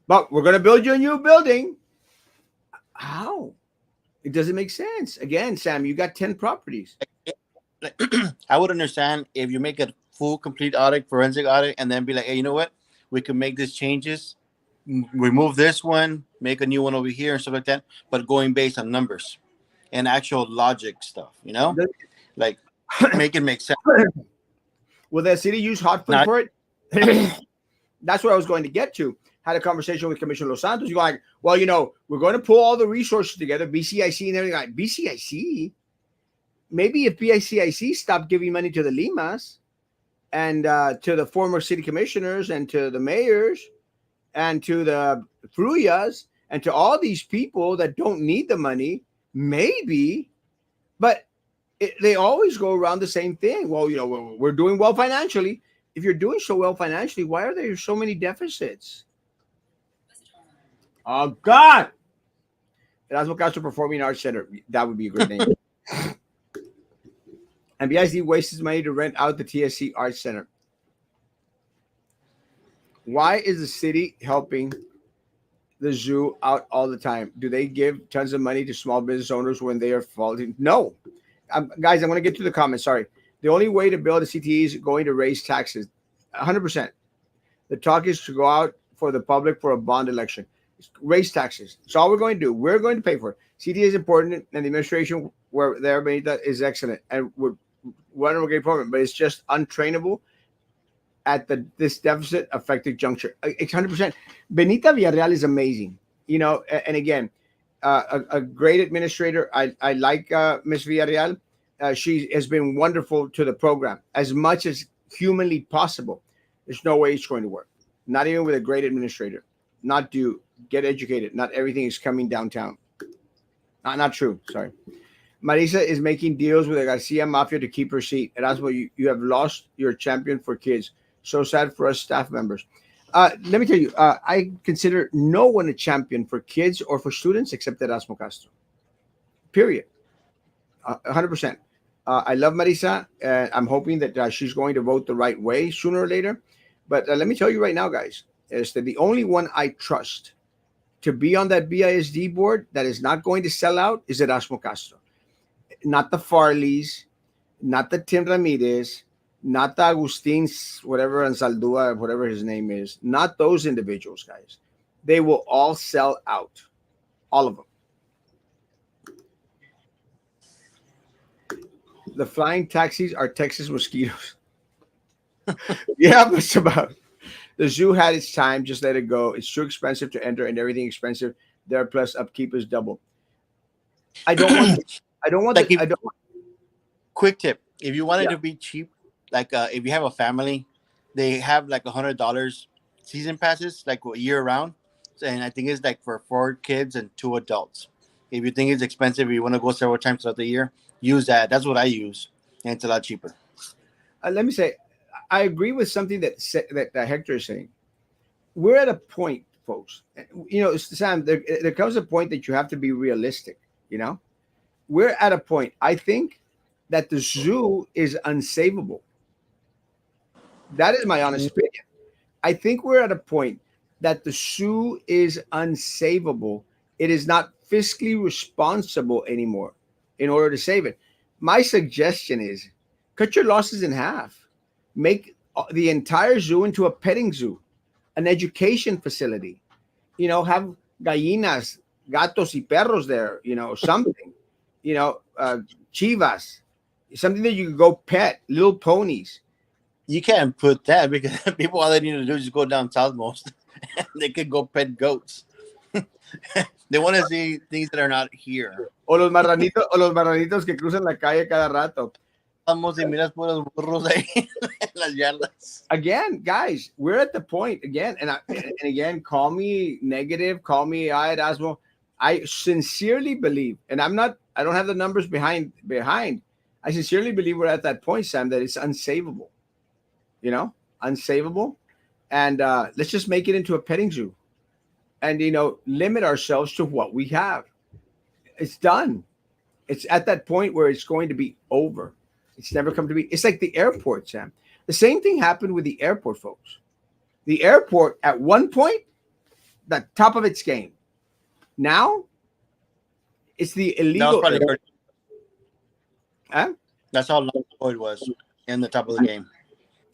But we're going to build you a new building. How? It doesn't make sense. Again, Sam, you got 10 properties. like, I would understand if you make a full, complete audit, forensic audit, and then be like, hey, you know what? We can make these changes, remove this one, make a new one over here, and stuff like that. But going based on numbers and actual logic stuff, like make it make sense. Will the city use hot food Not for it? That's what I was going to get to. Had a conversation with Commissioner Los Santos. You're like, well, we're going to pull all the resources together, BCIC and everything. Like, BCIC? Maybe if BCIC stopped giving money to the Limas and to the former city commissioners and to the mayors and to the Fruyas and to all these people that don't need the money, maybe, but they always go around the same thing. Well, we're doing well financially. If you're doing so well financially, why are there so many deficits? Oh, God. Erasmo Castro Performing Arts Center. That would be a great name. And BISD wastes money to rent out the TSC Arts Center. Why is the city helping the zoo out all the time? Do they give tons of money to small business owners when they are faulting? No. Guys, I'm going to get to the comments. Sorry. The only way to build a CTE is going to raise taxes. 100%. The talk is to go out for the public for a bond election. Raise taxes. That's all we're going to do. We're going to pay for it. CTE is important, and the administration where there Benita is excellent and would run a great program, but it's just untrainable at this deficit affected juncture. It's 100%. Benita Villarreal is amazing. And again, a great administrator. I like Miss Villarreal. She has been wonderful to the program as much as humanly possible. There's no way it's going to work. Not even with a great administrator. Not do get educated. Not everything is coming downtown. Not true. Sorry. Marisa is making deals with the Garcia Mafia to keep her seat. Erasmo, you have lost your champion for kids. So sad for us staff members. Let me tell you, I consider no one a champion for kids or for students except Erasmo Castro. Period. 100%. I love Marisa. I'm hoping that she's going to vote the right way sooner or later. But let me tell you right now, guys, is that the only one I trust to be on that BISD board that is not going to sell out is Erasmo Castro. Not the Farleys, not the Tim Ramirez, not the Agustin's, whatever, and Saldua, whatever his name is. Not those individuals, guys. They will all sell out. All of them. The flying taxis are Texas mosquitoes. Yeah, but it's about the zoo had its time. Just let it go. It's too expensive to enter, and everything expensive there. Plus, upkeep is double. I don't want. I don't want. like I don't. quick tip: if you want it Yeah. to be cheap, like if you have a family, they have like $100 season passes, like year round, and I think it's like for 4 kids and 2 adults. If you think it's expensive, you want to go several times throughout the year, use that. That's what I use, and it's a lot cheaper. Let me say, I agree with something that Hector is saying. We're at a point, folks. Sam, there comes a point that you have to be realistic. We're at a point. I think that the zoo is unsavable. That is my honest opinion. I think we're at a point that the zoo is unsavable. It is not fiscally responsible anymore in order to save it. My suggestion is cut your losses in half. Make the entire zoo into a petting zoo. an education facility. Have gallinas, gatos y perros there. Something. Chivas, something that you can go pet, little ponies. You can't put that because people all they need to do is just go down south most. They could go pet goats. They want to see things that are not here. O los marranitos que cruzan la calle cada rato. Vamos y miras puros burros ahí en las yardas. Again, guys, we're at the point again, and again, call me negative, call me Erasmo. I sincerely believe, and I don't have the numbers behind. I sincerely believe we're at that point, Sam, that it's unsavable. Unsavable, and let's just make it into a petting zoo, and limit ourselves to what we have. It's done. It's at that point where it's going to be over. It's never come to be. It's like the airport, Sam. The same thing happened with the airport, folks. The airport at one point, the top of its game. Now, it's the That was illegal. probably Huh? that's how long it was in the top of the game.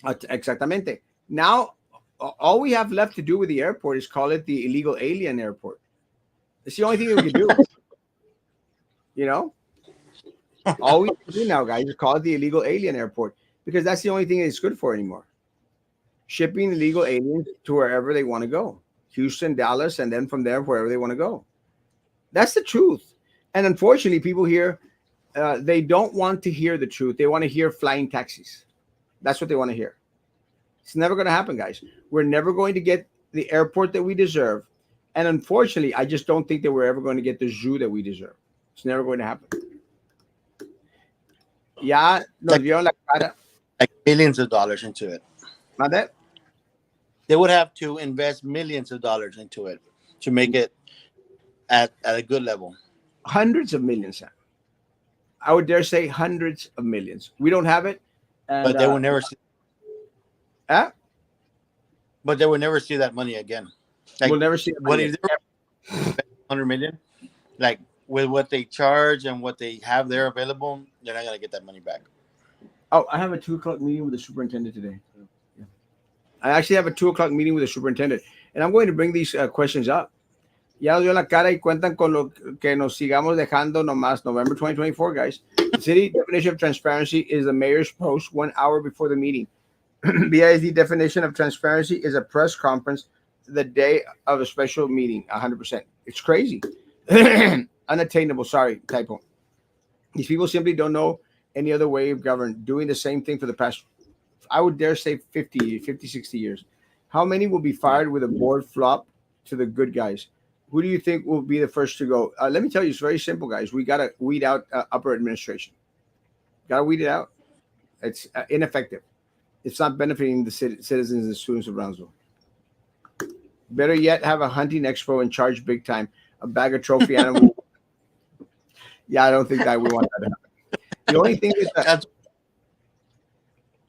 Exactamente. Now, all we have left to do with the airport is call it the illegal alien airport. It's the only thing that we can do. All we can do now, guys, is call it the illegal alien airport because that's the only thing it's good for anymore. Shipping illegal aliens to wherever they want to go, Houston, Dallas, and then from there wherever they want to go. That's the truth. And unfortunately, people here, they don't want to hear the truth. They want to hear flying taxis. That's what they want to hear. It's never going to happen, guys. We're never going to get the airport that we deserve. And unfortunately, I just don't think that we're ever going to get the zoo that we deserve. It's never going to happen. Ya nos vieron la cara. Like millions of dollars into it. ¿Mande? They would have to invest millions of dollars into it to make it at a good level. Hundreds of millions, Sam. I would dare say hundreds of millions. We don't have it. And, But they will never see. Huh? But they will never see that money again. Like, We'll never see it. what if they spend 100 million? Like with what they charge and what they have there available, they're not gonna get that money back. Oh, I have a 2:00 meeting with the superintendent today. Yeah. I actually have a 2:00 meeting with the superintendent, and I'm going to bring these questions up. Ya nos dio la cara y cuentan con lo que nos sigamos dejando nomás. November 2024, guys. The city definition of transparency is the mayor's post 1 hour before the meeting. BISD definition of transparency is a press conference the day of a special meeting. 100%. It's crazy. Unattainable. Sorry, typo. These people simply don't know any other way of government, doing the same thing for the past, I would dare say 50, 60 years. How many will be fired with a board flop to the good guys? Who do you think will be the first to go? Let me tell you, it's very simple, guys. We got to weed out upper administration. Got to weed it out. It's ineffective. It's not benefiting the citizens and students of Brownsville. Better yet, have a hunting expo and charge big time. A bag of trophy animals. Yeah, I don't think that we want that to happen.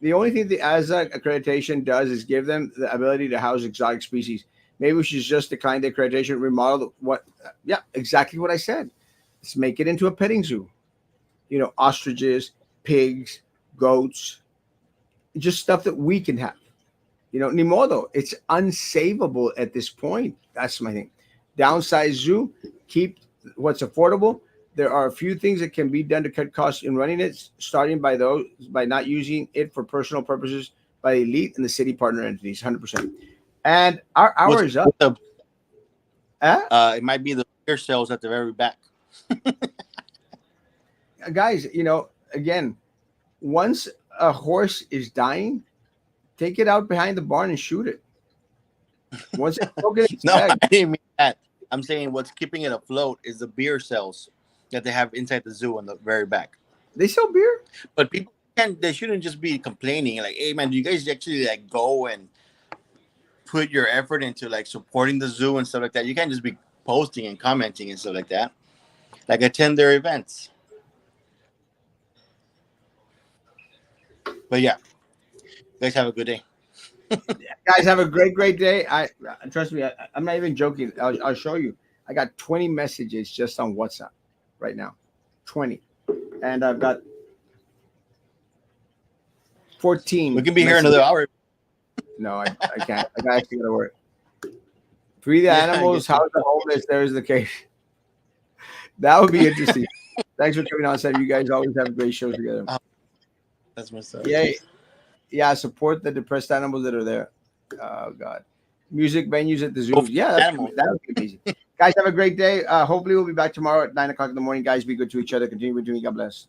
The only thing the ASA accreditation does is give them the ability to house exotic species. Maybe we should just decline the accreditation, remodel what? Yeah, exactly what I said. Let's make it into a petting zoo. Ostriches, pigs, goats, just stuff that we can have. Ni modo. It's unsavable at this point. That's my thing. Downsize zoo, keep what's affordable. There are a few things that can be done to cut costs in running it, starting by not using it for personal purposes by the elite and the city partner entities, 100%. And our hour is up. It might be the beer sales at the very back. Guys, again, once a horse is dying, take it out behind the barn and shoot it. Once it's broken, No, I didn't mean that. I'm saying what's keeping it afloat is the beer sales that they have inside the zoo on the very back. They sell beer, but people they shouldn't just be complaining like, "Hey, man, do you guys actually like go and put your effort into like supporting the zoo and stuff like that?" You can't just be posting and commenting and stuff like that. Like attend their events. But yeah, you guys have a good day. Guys, have a great day. I trust me. I'm not even joking. I'll show you. I got 20 messages just on WhatsApp right now, 20, and I've got 14. We can be here another hour. No, I can't. I actually got to work. Free the Yeah, I animals, get you. house the homeless. There is the case. That would be interesting. Thanks for coming on, Sam. You guys always have great shows together. Oh, that's messed up. Yeah, yeah. Support the depressed animals that are there. Oh God, music venues at the Go zoos. feed Yeah, the that's animals. that would be amazing. Guys, have a great day. Hopefully, we'll be back tomorrow at 9 o'clock in the morning. Guys, be good to each other. Continue with doing. God bless.